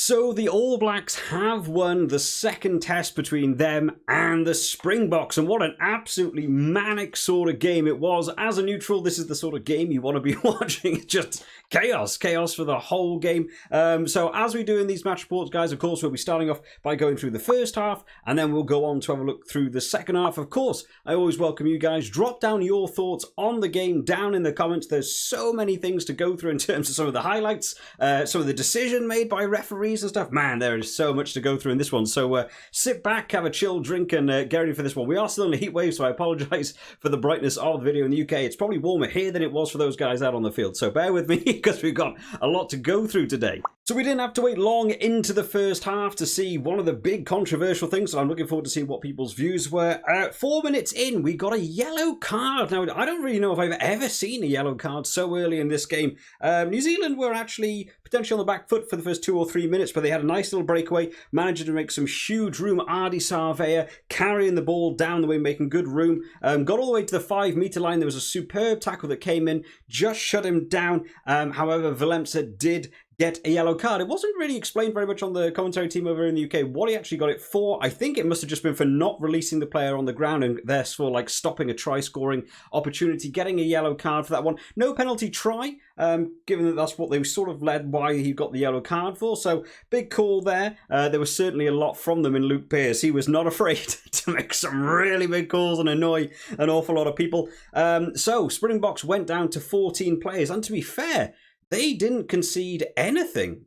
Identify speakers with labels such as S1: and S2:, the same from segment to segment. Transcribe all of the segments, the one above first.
S1: So the All Blacks have won the second test between them and the Springboks, and what an absolutely manic sort of game it was. As a neutral, this is the sort of game you want to be watching. It's just chaos for the whole game. So as we do in these match reports, guys, of course, we'll be starting off by going through the first half, and then we'll go on to have a look through the second half. Of course, I always welcome you guys. Drop down your thoughts on the game down in the comments. There's so many things to go through in terms of some of the highlights, some of the decision made by referees and stuff. Man, there is so much to go through in this one. So sit back, have a chill drink, and get ready for this one. We are still in a heat wave, so I apologise for the brightness of the video in the UK. It's probably warmer here than it was for those guys out on the field. So bear with me because we've got a lot to go through today. So we didn't have to wait long into the first half to see one of the big controversial things, so I'm looking forward to seeing what people's views were. 4 minutes in, we got a yellow card. Now, I don't really know if I've ever seen a yellow card so early in this game. New Zealand were actually potentially on the back foot for the first 2 or 3 minutes, but they had a nice little breakaway, managing to make some huge room. Ardi Sarvea carrying the ball down the wing, making good room. Got all the way to the 5 metre line. There was a superb tackle that came in, just shut him down. However, Valemsa did get a yellow card. It wasn't really explained very much on the commentary team over in the UK what he actually got it for. I think it must have just been for not releasing the player on the ground and therefore like stopping a try scoring opportunity, getting a yellow card for that one. No penalty try, given that that's what they sort of led why he got the yellow card for. So big call there. There was certainly a lot from them in Luke Pearce. He was not afraid to make some really big calls and annoy an awful lot of people. So Springboks went down to 14 players, and to be fair, they didn't concede anything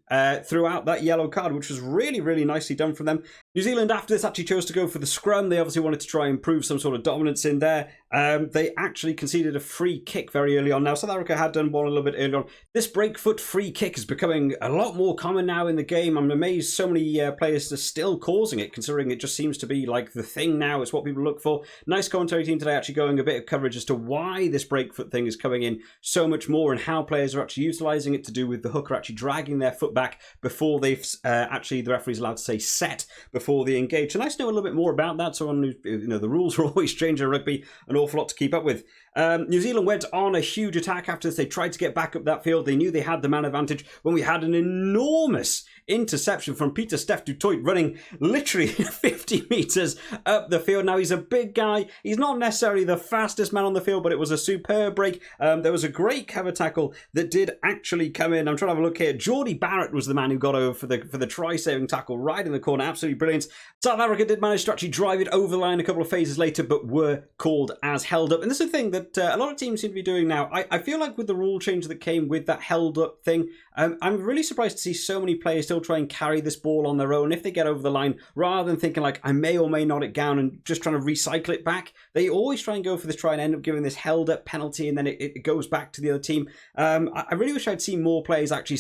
S1: throughout that yellow card, which was really, really nicely done from them. New Zealand, after this, actually chose to go for the scrum. They obviously wanted to try and prove some sort of dominance in there. They actually conceded a free kick very early on. Now, South Africa had done one a little bit earlier on. This breakfoot free kick is becoming a lot more common now in the game. I'm amazed so many players are still causing it, considering it just seems to be like the thing now. It's what people look for. Nice commentary team today actually going a bit of coverage as to why this breakfoot thing is coming in so much more and how players are actually utilising it to do with the hooker actually dragging their foot back before they've actually, the referee's allowed to say set before they engage. So nice to know a little bit more about that. So the rules are always changing in rugby, an awful lot to keep up with. New Zealand went on a huge attack after this. They tried to get back up that field. They knew they had the man advantage when we had an enormous interception from Peter Steph du Toit running literally 50 metres up the field. Now, he's a big guy. He's not necessarily the fastest man on the field, but it was a superb break. There was a great cover tackle that did actually come in. I'm trying to have a look here. Geordie Barrett was the man who got over for the try-saving tackle right in the corner. Absolutely brilliant. South Africa did manage to actually drive it over the line a couple of phases later, but were called as held up. And this is the thing that a lot of teams seem to be doing now. I feel like with the rule change that came with that held up thing, I'm really surprised to see so many players still try and carry this ball on their own if they get over the line, rather than thinking like, I may or may not it down and just trying to recycle it back. They always try and go for this try and end up giving this held up penalty, and then it goes back to the other team. I really wish I'd seen more players actually,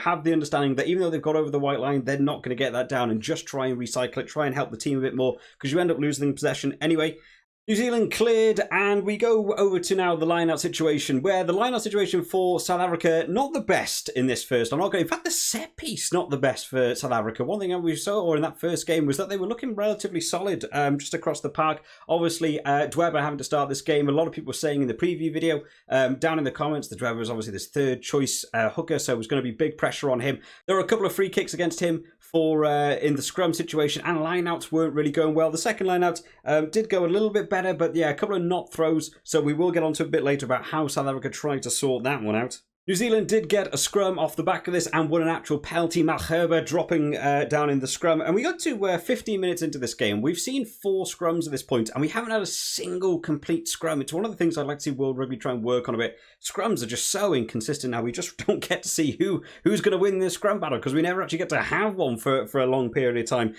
S1: have the understanding that even though they've got over the white line, they're not going to get that down, and just try and recycle it, try and help the team a bit more, because you end up losing possession anyway. New Zealand cleared, and we go over to now the line-out situation, where the line-out situation for South Africa, not the best in this first. In fact, the set piece, not the best for South Africa. One thing we saw in that first game was that they were looking relatively solid just across the park. Obviously, Dweba having to start this game. A lot of people were saying in the preview video, down in the comments, that Dweba was obviously this third choice hooker, so it was going to be big pressure on him. There were a couple of free kicks against him for in the scrum situation, and line-outs weren't really going well. The second line-out did go a little bit better, but yeah, a couple of not throws, so we will get onto a bit later about how South Africa tried to sort that one out. New Zealand did get a scrum off the back of this and won an actual penalty. Malherbe dropping down in the scrum. And we got to 15 minutes into this game. We've seen 4 scrums at this point, and we haven't had a single complete scrum. It's one of the things I'd like to see World Rugby try and work on a bit. Scrums are just so inconsistent now. We just don't get to see who's going to win this scrum battle, because we never actually get to have one for a long period of time.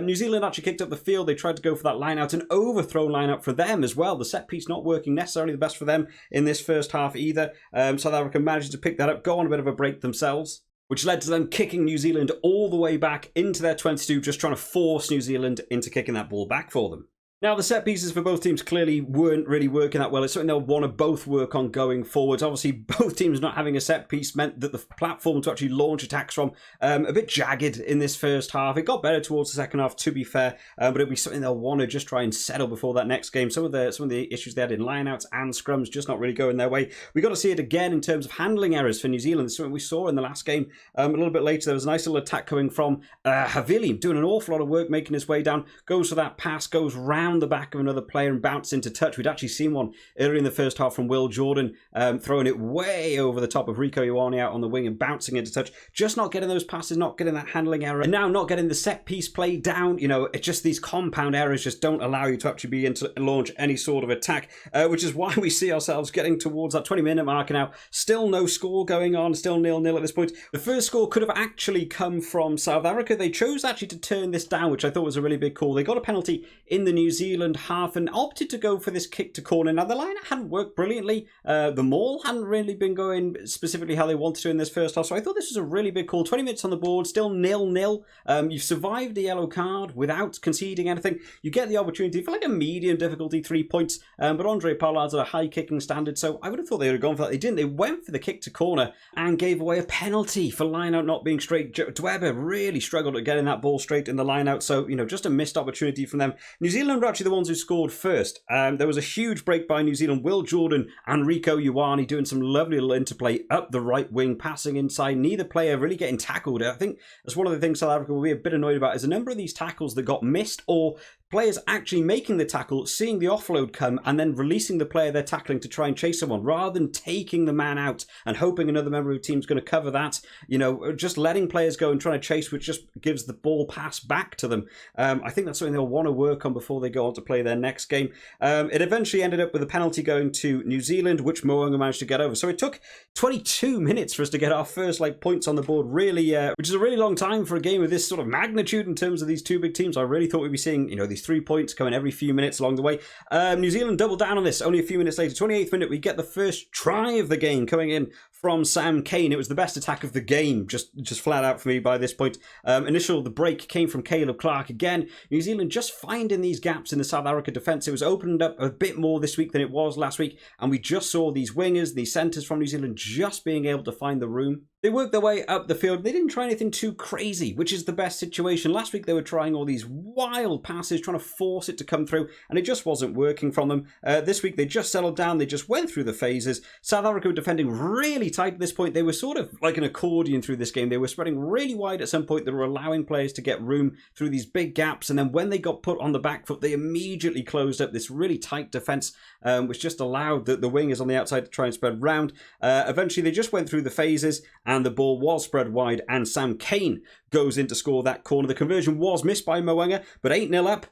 S1: New Zealand actually kicked up the field. They tried to go for that line out, an overthrown line out for them as well. The set piece not working necessarily the best for them in this first half either. South Africa managed to pick that up, go on a bit of a break themselves, which led to them kicking New Zealand all the way back into their 22, just trying to force New Zealand into kicking that ball back for them. Now, the set pieces for both teams clearly weren't really working that well. It's something they'll want to both work on going forwards. Obviously, both teams not having a set piece meant that the platform to actually launch attacks from a bit jagged in this first half. It got better towards the second half, to be fair, but it'll be something they'll want to just try and settle before that next game. Some of the issues they had in lineouts and scrums just not really going their way. We got to see it again in terms of handling errors for New Zealand. It's something we saw in the last game. A little bit later, there was a nice little attack coming from Havili, doing an awful lot of work, making his way down, goes for that pass, goes round the back of another player and bounce into touch. We'd actually seen one earlier in the first half from Will Jordan, throwing it way over the top of Rieko Ioane out on the wing and bouncing into touch. Just not getting those passes, not getting that handling error, and now not getting the set piece play down. You know, it's just these compound errors just don't allow you to actually begin to launch any sort of attack, which is why we see ourselves getting towards that 20-minute mark now. Still no score going on, still 0-0 at this point. The first score could have actually come from South Africa. They chose actually to turn this down, which I thought was a really big call. They got a penalty in the New Zealand half and opted to go for this kick to corner. Now, the line hadn't worked brilliantly. The maul hadn't really been going specifically how they wanted to in this first half, so I thought this was a really big call. 20 minutes on the board, still 0-0. You've survived the yellow card without conceding anything. You get the opportunity for like a medium difficulty 3 points, but Andre Pollard's at a high kicking standard, so I would have thought they would have gone for that. They didn't. They went for the kick to corner and gave away a penalty for line-out not being straight. Dweba really struggled at getting that ball straight in the line-out, so, you know, just a missed opportunity from them. New Zealand were actually the ones who scored first. There was a huge break by New Zealand. Will Jordan and Rieko Ioane doing some lovely little interplay up the right wing, passing inside. Neither player really getting tackled. I think that's one of the things South Africa will be a bit annoyed about is a number of these tackles that got missed, or players actually making the tackle, seeing the offload come, and then releasing the player they're tackling to try and chase someone, rather than taking the man out and hoping another member of the team's going to cover that. You know, just letting players go and trying to chase, which just gives the ball pass back to them. I think that's something they'll want to work on before they go on to play their next game. It eventually ended up with a penalty going to New Zealand, which Mo'unga managed to get over. So it took 22 minutes for us to get our first points on the board, really, which is a really long time for a game of this sort of magnitude in terms of these two big teams. I really thought we'd be seeing, you know, these 3 points coming every few minutes along the way. New Zealand doubled down on this. Only a few minutes later, 28th minute, we get the first try of the game coming in from Sam Cane. It was the best attack of the game, just flat out for me by this point. The break came from Caleb Clark again. New Zealand just finding these gaps in the South Africa defence. It was opened up a bit more this week than it was last week, and we just saw these wingers, these centres from New Zealand just being able to find the room. They worked their way up the field. They didn't try anything too crazy, which is the best situation. Last week they were trying all these wild passes, trying to force it to come through, and it just wasn't working from them. This week they just settled down. They just went through the phases. South Africa were defending really tight at this point. They were sort of like an accordion through this game. They were spreading really wide at some point. They were allowing players to get room through these big gaps, and then when they got put on the back foot, they immediately closed up this really tight defence, which just allowed the wingers on the outside to try and spread round. Eventually they just went through the phases, and the ball was spread wide, and Sam Cane goes in to score that corner. The conversion was missed by Mo'unga, but 8-0 up.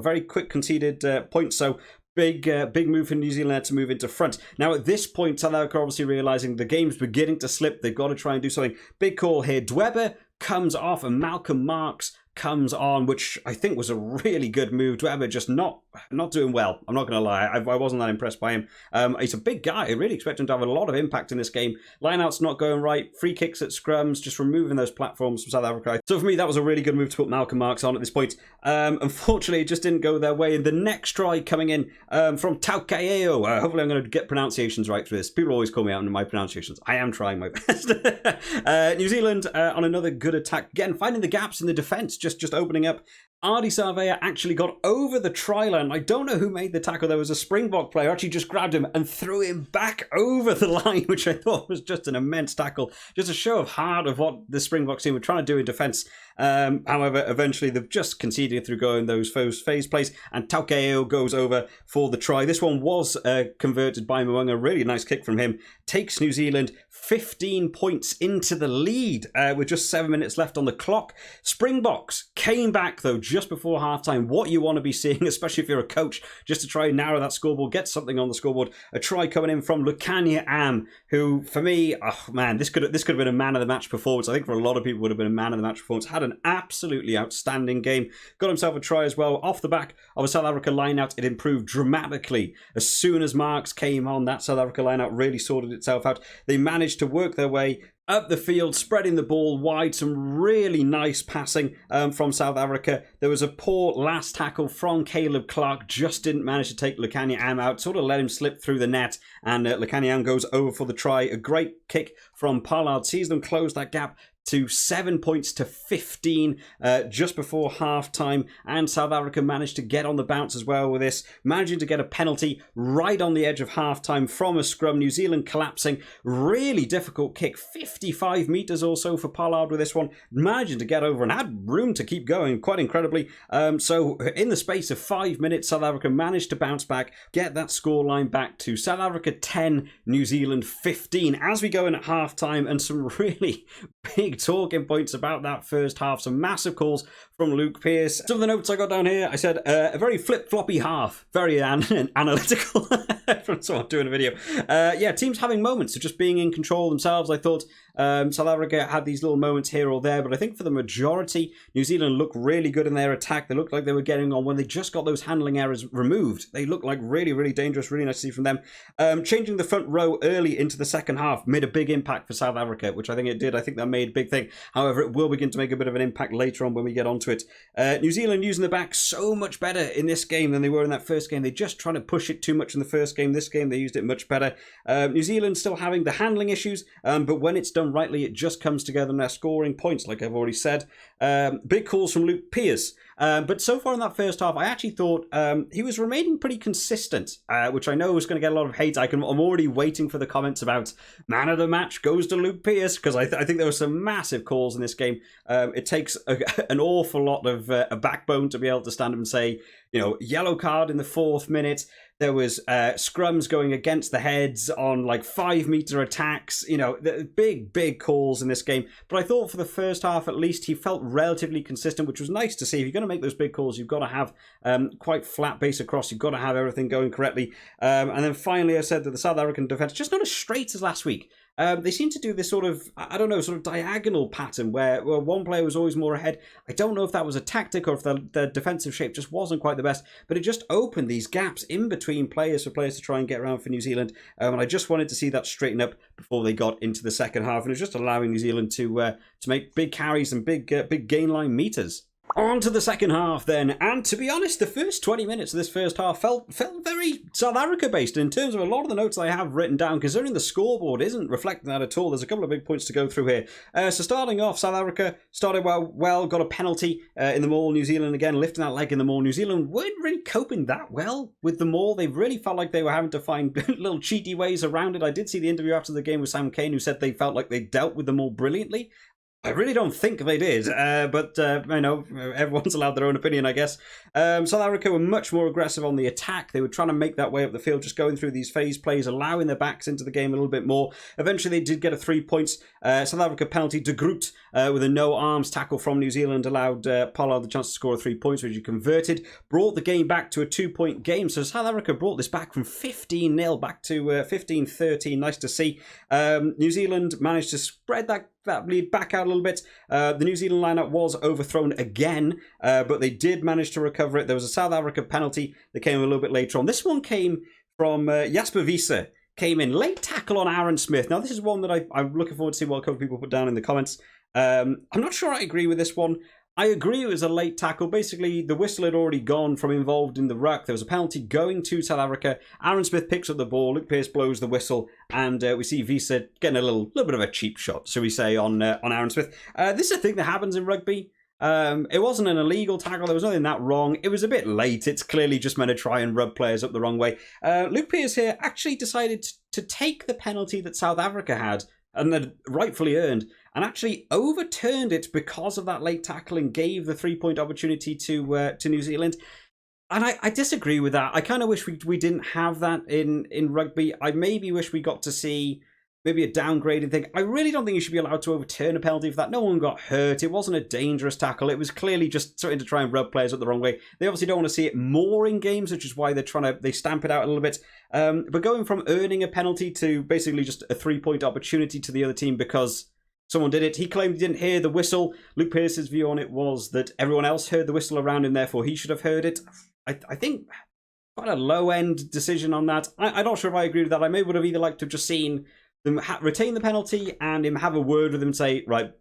S1: Very quick conceded point, so big move for New Zealand to move into front. Now at this point, South Africa obviously realising the game's beginning to slip. They've got to try and do something. Big call here. Dweba comes off and Malcolm Marks comes on, which I think was a really good move. Dweba just not doing well. I'm not going to lie. I wasn't that impressed by him. He's a big guy. I really expect him to have a lot of impact in this game. Lineouts not going right. Free kicks at scrums, just removing those platforms from South Africa. So for me, that was a really good move to put Malcolm Marks on at this point. Unfortunately, it just didn't go their way. And the next try coming in from Taukaeo. Hopefully I'm going to get pronunciations right through this. People always call me out on my pronunciations. I am trying my best. New Zealand on another good attack. Again, finding the gaps in the defence. Just opening up. Ardi Sarvea actually got over the try line. I don't know who made the tackle. There was a Springbok player actually just grabbed him and threw him back over the line, which I thought was just an immense tackle. Just a show of heart of what the Springboks team were trying to do in defence. However, eventually they've just conceded through going those phase plays, and Taukeo goes over for the try. This one was converted by Mo'unga. Really nice kick from him. Takes New Zealand 15 points into the lead with just 7 minutes left on the clock. Springboks came back though just before halftime. What you want to be seeing, especially if you're a coach, just to try and narrow that scoreboard, get something on the scoreboard. A try coming in from Lukania Am, who for me, oh man, this could have been a man of the match performance. I think for a lot of people would have been a man of the match performance. Had an absolutely outstanding game. Got himself a try as well off the back of a South Africa line-out. It improved dramatically as soon as Marks came on. That South Africa line-out really sorted itself out. They managed to work their way up the field, spreading the ball wide. Some really nice passing from South Africa. There was a poor last tackle from Caleb Clark. Just didn't manage to take Lukhanyo out. Sort of let him slip through the net. And Lukhanyo goes over for the try. A great kick from Pollard. Sees them close that gap to 7 points to 15 just before half-time. And South Africa managed to get on the bounce as well with this, managing to get a penalty right on the edge of half-time from a scrum. New Zealand collapsing. Really difficult kick, 55 metres or so for Pollard with this one, managing to get over and had room to keep going, quite incredibly. So in the space of 5 minutes, South Africa managed to bounce back, get that scoreline back to South Africa 10, New Zealand 15. As we go in at half-time, and some really big talking points about that first half. Some massive calls from Luke Pearce. Some of the notes I got down here, I said a very flip-floppy half. Very analytical from someone doing a video. Yeah, teams having moments of just being in control themselves. I thought South Africa had these little moments here or there, but I think for the majority, New Zealand looked really good in their attack. They looked like they were getting on when they just got those handling errors removed. They looked like really, really dangerous, really nice to see from them. Changing the front row early into the second half made a big impact for South Africa, which I think it did. I think that made a big thing. However, it will begin to make a bit of an impact later on when we get onto it. New Zealand using the back so much better in this game than they were in that first game. They just trying to push it too much in the first game. This game, they used it much better. New Zealand still having the handling issues, but when it's done rightly, it just comes together and they're scoring points, like I've already said. Big calls from Luke Pearce. But so far in that first half, I actually thought he was remaining pretty consistent, which I know is going to get a lot of hate. I'm already waiting for the comments about man of the match goes to Luke Pearce, because I think there were some massive calls in this game. It takes an awful lot of a backbone to be able to stand up and say, yellow card in the 4th minute. There was scrums going against the heads on like 5-meter attacks. Big calls in this game. But I thought for the first half, at least, he felt relatively consistent, which was nice to see. If you're going to make those big calls, you've got to have quite flat base across. You've got to have everything going correctly. And then finally, I said that the South African defence, just not as straight as last week. They seem to do this sort of diagonal pattern where one player was always more ahead. I don't know if that was a tactic or if the defensive shape just wasn't quite the best, but it just opened these gaps in between players for players to try and get around for New Zealand. And I just wanted to see that straighten up before they got into the second half. And it was just allowing New Zealand to make big carries and big gain line meters. On to the second half then, and to be honest, the first 20 minutes of this first half felt very South Africa based in terms of a lot of the notes I have written down, considering the scoreboard isn't reflecting that at all. There's a couple of big points to go through here. So starting off, South Africa started well, got a penalty in the maul. New Zealand again lifting that leg in the maul. New Zealand weren't really coping that well with the maul. They really felt like they were having to find little cheaty ways around it. I did see the interview after the game with Sam Cane, who said they felt like they dealt with the maul brilliantly. I really don't think they did, but everyone's allowed their own opinion, I guess. South Africa were much more aggressive on the attack. They were trying to make that way up the field, just going through these phase plays, allowing their backs into the game a little bit more. Eventually, they did get a 3 points. South Africa penalty, De Groot, with a no-arms tackle from New Zealand, allowed Pollard the chance to score 3 points, which he converted, brought the game back to a 2-point game. So South Africa brought this back from 15-0 back to 15-13. Nice to see. New Zealand managed to spread that lead back out a little bit. The New Zealand lineup was overthrown again, but they did manage to recover it. There was a South Africa penalty that came a little bit later on. This one came from Jasper Wiese. Came in late tackle on Aaron Smith. Now, this is one that I'm looking forward to see what a couple of people put down in the comments. I'm not sure I agree with this one. I agree it was a late tackle. Basically, the whistle had already gone from involved in the ruck. There was a penalty going to South Africa. Aaron Smith picks up the ball. Luke Pearce blows the whistle. And we see Wiese getting a little bit of a cheap shot, shall we say, on Aaron Smith. This is a thing that happens in rugby. It wasn't an illegal tackle. There was nothing that wrong. It was a bit late. It's clearly just meant to try and rub players up the wrong way. Luke Pearce here actually decided to take the penalty that South Africa had and had rightfully earned, and actually overturned it because of that late tackle and gave the 3-point opportunity to New Zealand. And I disagree with that. I kind of wish we didn't have that in rugby. I maybe wish we got to see maybe a downgraded thing. I really don't think you should be allowed to overturn a penalty for that. No one got hurt. It wasn't a dangerous tackle. It was clearly just something to try and rub players up the wrong way. They obviously don't want to see it more in games, which is why they stamp it out a little bit. But going from earning a penalty to basically just a 3-point opportunity to the other team because someone did it. He claimed he didn't hear the whistle. Luke Pearce's view on it was that everyone else heard the whistle around him, therefore he should have heard it. I think quite a low-end decision on that. I'm not sure if I agree with that. I may would have either liked to have just seen them retain the penalty and him have a word with him and say, right,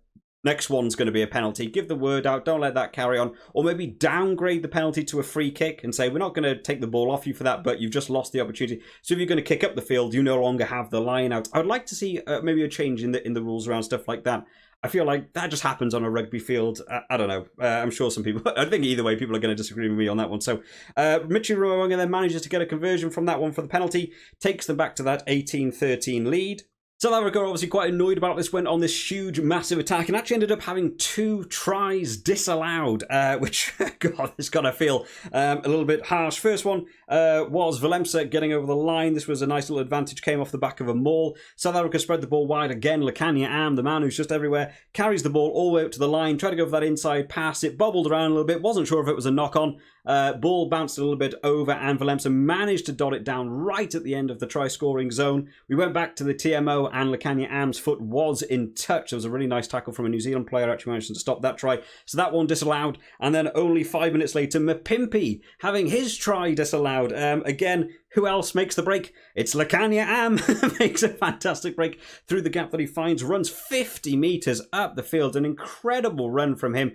S1: next one's going to be a penalty. Give the word out. Don't let that carry on. Or maybe downgrade the penalty to a free kick and say, we're not going to take the ball off you for that, but you've just lost the opportunity. So if you're going to kick up the field, you no longer have the line out. I would like to see maybe a change in the rules around stuff like that. I feel like that just happens on a rugby field. I don't know. I'm sure some people... I think either way, people are going to disagree with me on that one. So Michi Ruawanga then manages to get a conversion from that one for the penalty. Takes them back to that 18-13 lead. South Africa are obviously quite annoyed about this, went on this huge, massive attack and actually ended up having 2 tries disallowed, which, God, this got to feel a little bit harsh. First one was Valemsa getting over the line. This was a nice little advantage, came off the back of a maul. South Africa spread the ball wide again. Lukhanyo Am, the man who's just everywhere, carries the ball all the way up to the line, tried to go for that inside pass. It bobbled around a little bit, wasn't sure if it was a knock-on. Ball bounced a little bit over and Valemsa managed to dot it down right at the end of the try-scoring zone. We went back to the TMO and Lukhanyo Am's foot was in touch. There was a really nice tackle from a New Zealand player, actually managed to stop that try. So that one disallowed. And then only 5 minutes later, Mapimpi having his try disallowed. Again, who else makes the break? It's Lukhanyo Am. Makes a fantastic break through the gap that he finds. Runs 50 metres up the field. An incredible run from him.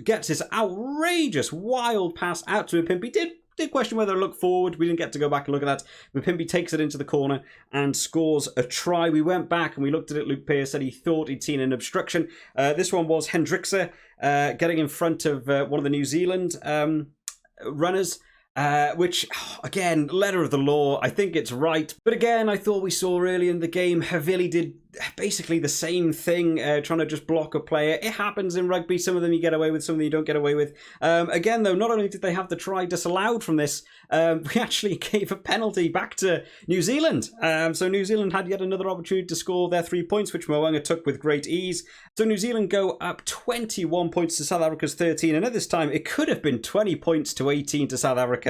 S1: Gets this outrageous, wild pass out to Mapimpi. Did question whether to look forward. We didn't get to go back and look at that. Mapimpi takes it into the corner and scores a try. We went back and we looked at it. Luke Pearce said he thought he'd seen an obstruction. This one was Hendrikse getting in front of one of the New Zealand runners. Which, again, letter of the law, I think it's right. But again, I thought we saw early in the game, Havili did basically the same thing, trying to just block a player. It happens in rugby. Some of them you get away with, some of them you don't get away with. Again, though, not only did they have the try disallowed from this, we actually gave a penalty back to New Zealand. So New Zealand had yet another opportunity to score their 3 points, which Mo'unga took with great ease. So New Zealand go up 21 points to South Africa's 13. And at this time, it could have been 20 points to 18 to South Africa.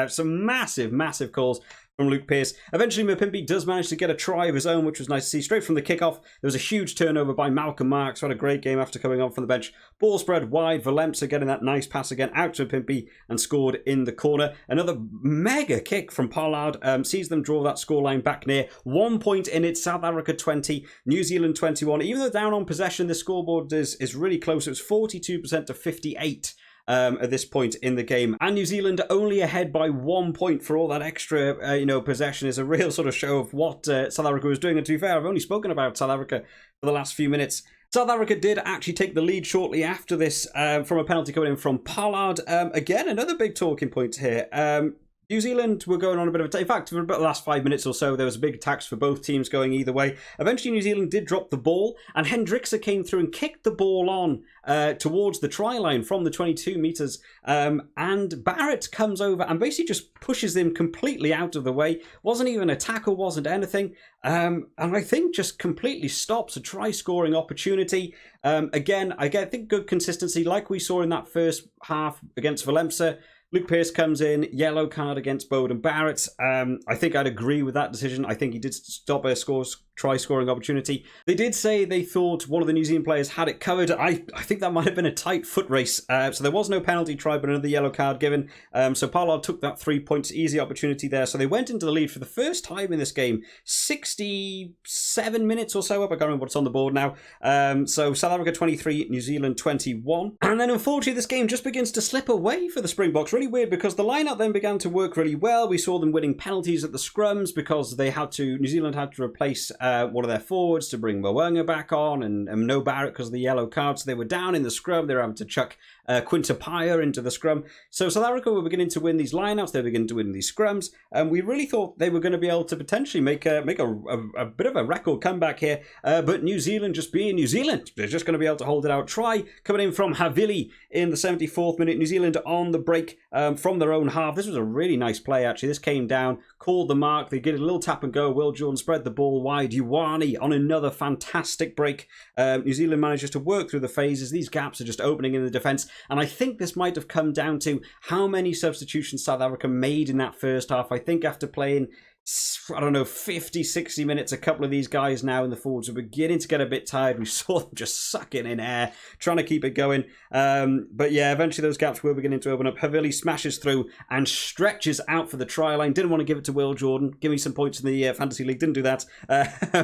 S1: Some massive, massive calls from Luke Pearce. Eventually, Mapimpi does manage to get a try of his own, which was nice to see. Straight from the kickoff, there was a huge turnover by Malcolm Marks, who had a great game after coming on from the bench. Ball spread wide, Valemsa getting that nice pass again out to Mapimpi and scored in the corner. Another mega kick from Pollard sees them draw that scoreline back near. 1 point in it, South Africa 20, New Zealand 21. Even though down on possession, the scoreboard is really close. It was 42% to 58. At this point in the game. And New Zealand only ahead by 1 point for all that extra, possession is a real sort of show of what South Africa was doing. And to be fair, I've only spoken about South Africa for the last few minutes. South Africa did actually take the lead shortly after this from a penalty coming in from Pollard. Again, another big talking point here. New Zealand were going on a bit of a... In fact, for about the last 5 minutes or so, there was a big attacks for both teams going either way. Eventually, New Zealand did drop the ball, and Hendrikse came through and kicked the ball on towards the try line from the 22 metres. And Barrett comes over and basically just pushes him completely out of the way. Wasn't even a tackle, wasn't anything. And I think just completely stops a try-scoring opportunity. Again, I think good consistency, like we saw in that first half against Valemsa. Luke Pearce comes in, yellow card against Beauden Barrett. I think I'd agree with that decision. I think he did stop a try-scoring opportunity. They did say they thought one of the New Zealand players had it covered. I think that might have been a tight foot race. So there was no penalty try, but another yellow card given. So Pollard took that 3 points, easy opportunity there. So they went into the lead for the first time in this game. 67 minutes or so up. I can't remember what's on the board now. So South Africa 23, New Zealand 21. And then unfortunately this game just begins to slip away for the Springboks. Really weird because the line-out then began to work really well. We saw them winning penalties at the scrums because New Zealand had to replace one of their forwards to bring Mo'unga back on and no Barrett because of the yellow card. So they were down in the scrum. They were having to chuck Quintapaya into the scrum. So South Africa were beginning to win these lineouts. They were beginning to win these scrums. And we really thought they were going to be able to potentially make a bit of a record comeback here. But New Zealand just being New Zealand, they're just going to be able to hold it out. Try coming in from Havili in the 74th minute. New Zealand on the break from their own half. This was a really nice play, actually. This came down, called the mark. They get a little tap and go. Will Jordan spread the ball wide. Ioane on another fantastic break. New Zealand manages to work through the phases. These gaps are just opening in the defence. And I think this might have come down to how many substitutions South Africa made in that first half. I think after playing I don't know, 50, 60 minutes. A couple of these guys now in the forwards are beginning to get a bit tired. We saw them just sucking in air, trying to keep it going. But yeah, eventually those gaps were beginning to open up. Havili smashes through and stretches out for the try line. Didn't want to give it to Will Jordan. Give me some points in the Fantasy League. Didn't do that.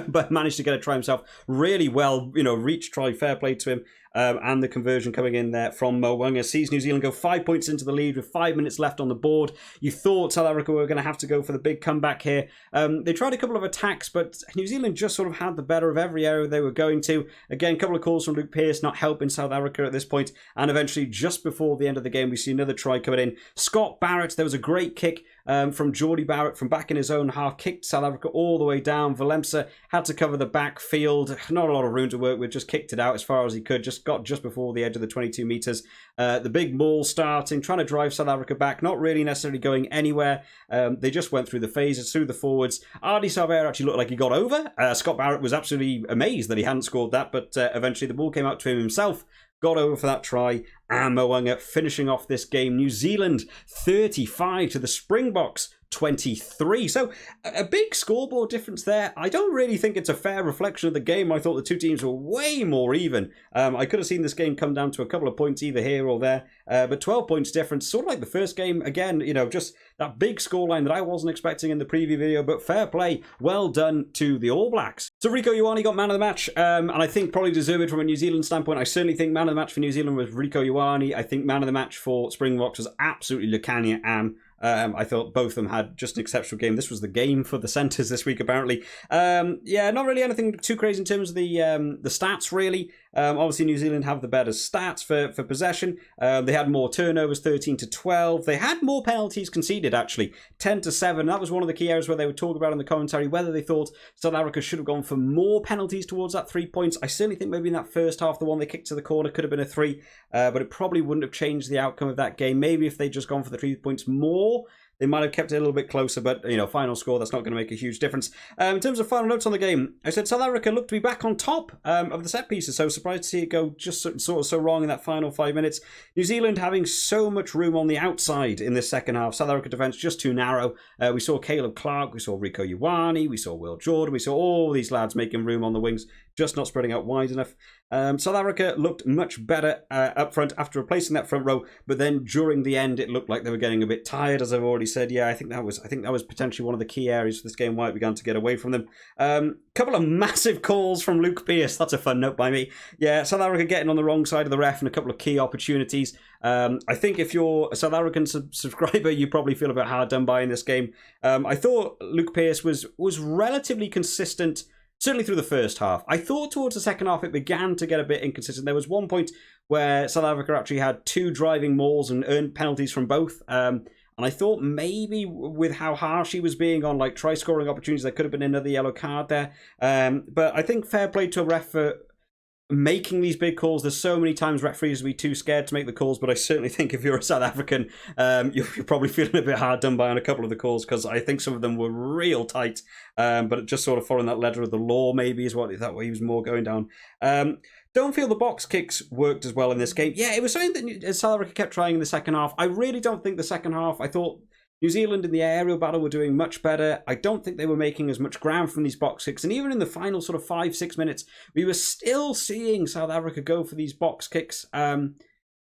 S1: But managed to get a try himself. Really well, reach try. Fair play to him. And the conversion coming in there from Mo'unga sees New Zealand go 5 points into the lead with 5 minutes left on the board. You thought South Africa were going to have to go for the big comeback here. They tried a couple of attacks, but New Zealand just sort of had the better of every area they were going to. Again, a couple of calls from Luke Pearce not helping South Africa at this point. And eventually, just before the end of the game, we see another try coming in. Scott Barrett, there was a great kick from Geordie Barrett from back in his own half, kicked South Africa all the way down. Valemsa had to cover the backfield. Not a lot of room to work with, just kicked it out as far as he could. Just got just before the edge of the 22 metres. The big maul starting, trying to drive South Africa back, not really necessarily going anywhere. They just went through the phases, through the forwards. Ardi Salver actually looked like he got over. Scott Barrett was absolutely amazed that he hadn't scored that, but eventually the ball came out to him himself. Got over for that try, and Mo'unga finishing off this game. New Zealand 35 to the Springboks 23. So a big scoreboard difference there. I don't really think it's a fair reflection of the game. I thought the two teams were way more even. I could have seen this game come down to a couple of points either here or there. But 12 points difference, sort of like the first game. Again, just that big scoreline that I wasn't expecting in the preview video. But fair play. Well done to the All Blacks. So Rico Ioane got man of the match. And I think probably deserved from a New Zealand standpoint. I certainly think man of the match for New Zealand was Rico Ioane. I think man of the match for Springboks was absolutely Lukania Am. I thought both of them had just an exceptional game. This was the game for the centres this week, apparently. Yeah, not really anything too crazy in terms of the stats, really. Obviously, New Zealand have the better stats for possession. They had more turnovers, 13-12. They had more penalties conceded, actually, 10-7. That was one of the key areas where they would talk about in the commentary, whether they thought South Africa should have gone for more penalties towards that 3 points. I certainly think maybe in that first half, the one they kicked to the corner could have been a 3, but it probably wouldn't have changed the outcome of that game. Maybe if they'd just gone for the 3 points more, they might have kept it a little bit closer, but, final score, that's not going to make a huge difference. In terms of final notes on the game, I said South Africa looked to be back on top of the set pieces, so surprised to see it go just sort of so wrong in that final 5 minutes. New Zealand having so much room on the outside in this second half. South Africa defence just too narrow. We saw Caleb Clark, we saw Rico Ioane, we saw Will Jordan, we saw all these lads making room on the wings, just not spreading out wide enough. South Africa looked much better up front after replacing that front row, but then during the end it looked like they were getting a bit tired, as I've already said. Yeah, I think that was potentially one of the key areas for this game why it began to get away from them. Couple of massive calls from Luke Pearce. That's a fun note by me. Yeah, South Africa getting on the wrong side of the ref and a couple of key opportunities. I think if you're a South African subscriber, you probably feel a bit hard done by in this game. I thought Luke Pearce was relatively consistent, certainly through the first half. I thought towards the second half it began to get a bit inconsistent. There was one point where South Africa actually had 2 driving mauls and earned penalties from both. And I thought maybe with how harsh he was being on try scoring opportunities, there could have been another yellow card there. But I think fair play to a ref for making these big calls. There's so many times referees will be too scared to make the calls, but I certainly think if you're a South African, you're probably feeling a bit hard done by on a couple of the calls, because I think some of them were real tight, but just sort of following that letter of the law maybe is what that way he was more going down. Don't feel the box kicks worked as well in this game. Yeah, it was something that South Africa kept trying in the second half. I really don't think the second half, I thought New Zealand in the aerial battle were doing much better. I don't think they were making as much ground from these box kicks. And even in the final sort of 5-6 minutes, we were still seeing South Africa go for these box kicks.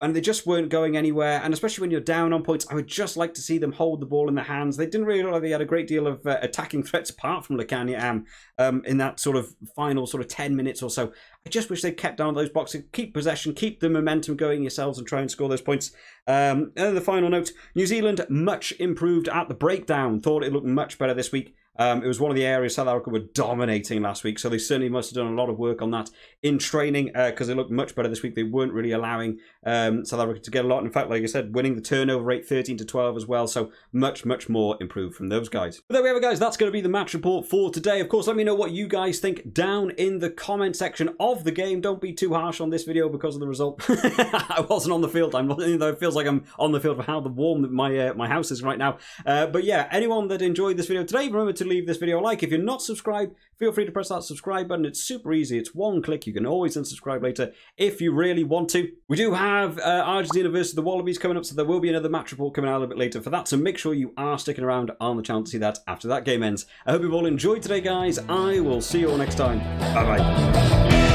S1: And they just weren't going anywhere. And especially when you're down on points, I would just like to see them hold the ball in their hands. They didn't really look like they had a great deal of attacking threats apart from Lukania Am in that sort of final sort of 10 minutes or so. I just wish they kept down those boxes, keep possession, keep the momentum going yourselves and try and score those points. And then the final note, New Zealand much improved at the breakdown. Thought it looked much better this week. It was one of the areas South Africa were dominating last week, so they certainly must have done a lot of work on that in training, because it looked much better this week. They weren't really allowing South Africa to get a lot. In fact, like I said, winning the turnover rate 13-12 as well, so much more improved from those guys. But there we have it, guys. That's going to be the match report for today. Of course, let me know what you guys think down in the comment section of the game. Don't be too harsh on this video because of the result. I wasn't on the field. It feels like I'm on the field for how warm my house is right now. But yeah, anyone that enjoyed this video today, remember to leave this video a like. If you're not subscribed, feel free to press that subscribe button. It's super easy. It's one click. You can always unsubscribe later if you really want to. We do have Argentina versus the Wallabies coming up, so there will be another match report coming out a little bit later for that. So make sure you are sticking around on the channel to see that after that game ends. I hope you've all enjoyed today, guys. I will see you all next time. Bye-bye.